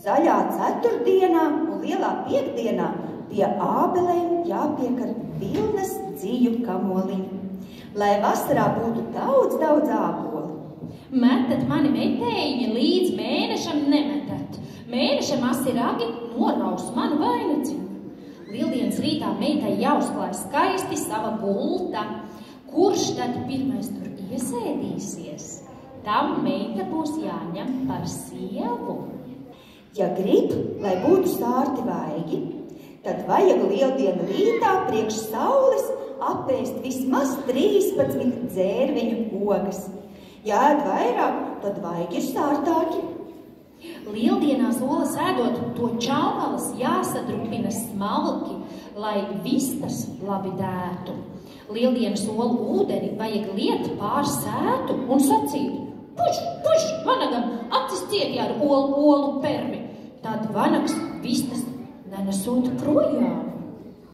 Zaļā ceturtdienā un lielā piekdienā pie ābelēm jāpiekar pilnas dzīju kamoliņu, lai vasarā būtu daudz ābolu. Metat mani metējiņi līdz mēnešam nemetat. Mēnešam asi ragi noraus manu vainaciņu. Lieldienas rītā meitai jāuzklāj skaisti sava bulta. Kurš tad pirmais tur iesēdīsies? Tam meita būs jāņem par sievu. Ja grib, lai būtu sārti vaigi, tad vajag lieldienu rītā priekš saules apēst vismaz 13 dzērveņu ogas. Ja ēd vairāk, tad vaigi ir sārtāki. Lieldienās olas ēdot, to čaumalas jāsadrupina smalki, lai vistas labi dētu. Lieldienas olu ūdeni vajag liet pār sētu un sacīt: puš, vanagam, acis cietī ar olu permi. Tad vanags vistas nenesot projām.